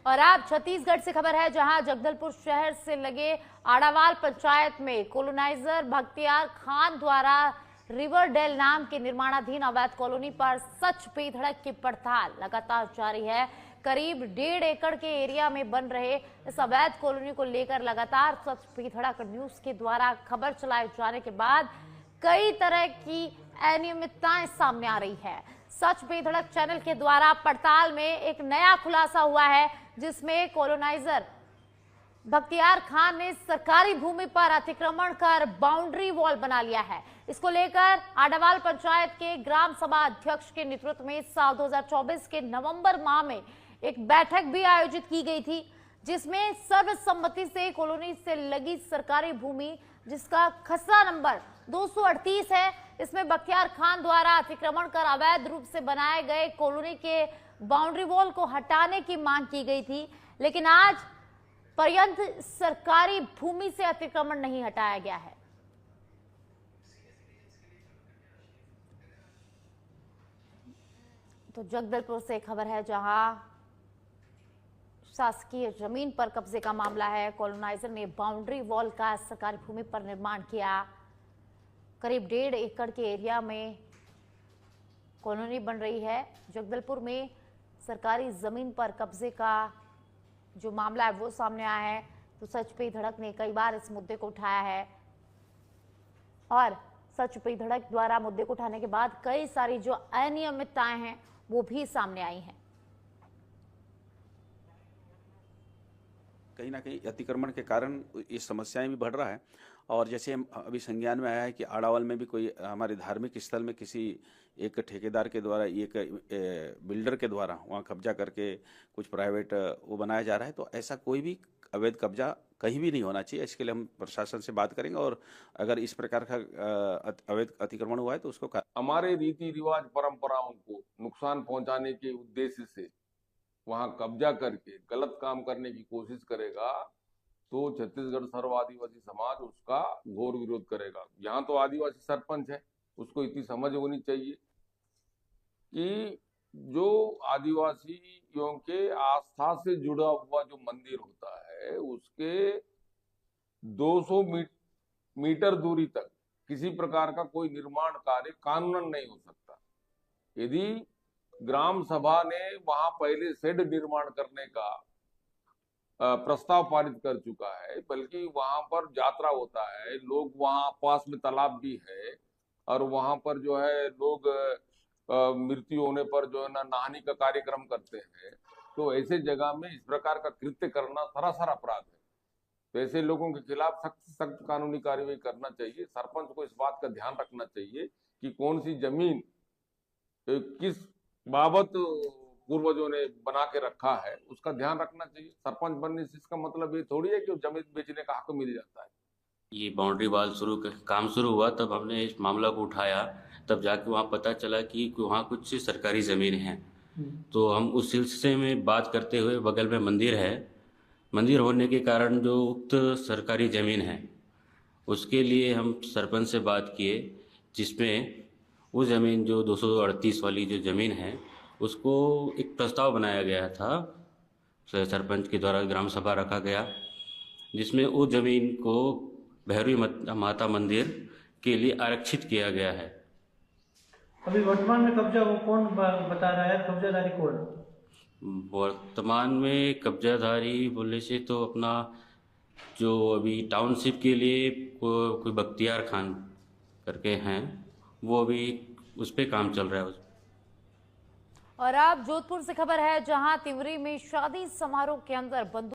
और अब छत्तीसगढ़ से खबर है, जहां जगदलपुर शहर से लगे आड़ावाल पंचायत में कॉलोनाइजर बख्तियार खान द्वारा रिवरडेल नाम के निर्माणाधीन अवैध कॉलोनी पर सच पे धड़क की पड़ताल लगातार जारी है। करीब 1.5 एकड़ के एरिया में बन रहे इस अवैध कॉलोनी को लेकर लगातार सच पे धड़क न्यूज के द्वारा खबर चलाए जाने के बाद कई तरह की अनियमितताएं सामने आ रही है। सच पे धड़क चैनल के द्वारा पड़ताल में एक नया खुलासा हुआ है, जिसमें कॉलोनाइजर बख्तियार खान ने सरकारी भूमि पर अतिक्रमण कर बाउंड्री वॉल बना लिया है। इसको लेकर आड़ावाल पंचायत के ग्राम सभा अध्यक्ष के नेतृत्व में साल 2024 के नवंबर माह में एक बैठक भी आयोजित की गई थी, जिसमें सर्वसम्मति से कॉलोनी से लगी सरकारी भूमि, जिसका खसरा नंबर 238 है, इसमें बख्तियार खान द्वारा अतिक्रमण कर अवैध रूप से बनाए गए कॉलोनी के बाउंड्री वॉल को हटाने की मांग की गई थी। लेकिन आज पर्यंत सरकारी भूमि से अतिक्रमण नहीं हटाया गया है। तो जगदलपुर से खबर है, जहां शासकीय जमीन पर कब्जे का मामला है। कॉलोनाइजर ने बाउंड्री वॉल का सरकारी भूमि पर निर्माण किया। करीब 1.5 एकड़ के एरिया में कॉलोनी बन रही है। जगदलपुर में सरकारी जमीन पर कब्जे का जो मामला है वो सामने आया है। तो सच पे धड़क ने कई बार इस मुद्दे को उठाया है और सच पे धड़क द्वारा मुद्दे को उठाने के बाद कई सारी जो अनियमितताएं हैं वो भी सामने आई हैं। कहीं ना कहीं अतिक्रमण के कारण ये समस्याएं भी बढ़ रहा है। और जैसे अभी संज्ञान में आया है कि आड़ावाल में भी कोई हमारे धार्मिक स्थल में किसी एक ठेकेदार के द्वारा, एक बिल्डर के द्वारा वहाँ कब्जा करके कुछ प्राइवेट वो बनाया जा रहा है। तो ऐसा कोई भी अवैध कब्जा कहीं भी नहीं होना चाहिए। इसके लिए हम प्रशासन से बात करेंगे और अगर इस प्रकार का अवैध अतिक्रमण हुआ है तो उसको हमारे रीति रिवाज परंपराओं को नुकसान पहुंचाने के उद्देश्य से वहां कब्जा करके गलत काम करने की कोशिश करेगा तो छत्तीसगढ़ सर्व आदिवासी समाज उसका घोर विरोध करेगा। यहाँ तो आदिवासी सरपंच है, उसको इतनी समझ होनी चाहिए कि जो आदिवासियों के आस्था से जुड़ा हुआ जो मंदिर होता है उसके 200 मीटर दूरी तक किसी प्रकार का कोई निर्माण कार्य कानूनन नहीं हो सकता। यदि ग्राम सभा ने वहां पहले शेड निर्माण करने का प्रस्ताव पारित कर चुका है, बल्कि वहां पर यात्रा होता है, लोग वहां पास में तालाब भी है और वहां पर जो है लोग मृत्यु होने पर जो है ना नहाने का कार्यक्रम करते हैं। तो ऐसे जगह में इस प्रकार का कृत्य करना सरासर अपराध है। तो ऐसे लोगों के खिलाफ सख्त सख्त कानूनी कार्रवाई करना चाहिए। सरपंच को इस बात का ध्यान रखना चाहिए कि कौन सी जमीन किस बाबत पूर्वजों ने बना के रखा है, उसका ध्यान रखना चाहिए। सरपंच बनने से इसका मतलब ये थोड़ी है कि जमीन बेचने का हक मिल जाता है। ये बाउंड्री वॉल काम शुरू हुआ तब हमने इस मामला को उठाया, तब जाके वहाँ पता चला कि वहाँ कुछ सरकारी ज़मीन है। तो हम उस सिलसिले में बात करते हुए, बगल में मंदिर है, मंदिर होने के कारण जो उक्त सरकारी ज़मीन है उसके लिए हम सरपंच से बात किए, जिसमें वो ज़मीन जो 238 वाली जो ज़मीन है उसको एक प्रस्ताव बनाया गया था, सरपंच के द्वारा ग्राम सभा रखा गया, जिसमें वो ज़मीन को भैरवी माता मंदिर के लिए आरक्षित किया गया है। अभी वर्तमान में कब्जा वो कौन बता रहा है, कब्जाधारी कौन? वर्तमान में कब्जाधारी बोलने से तो अपना जो अभी टाउनशिप के लिए कोई बख्तियार खान करके हैं, वो अभी उस पर काम चल रहा है। और अब जोधपुर से खबर है, जहां तिवरी में शादी समारोह के अंदर बंदूक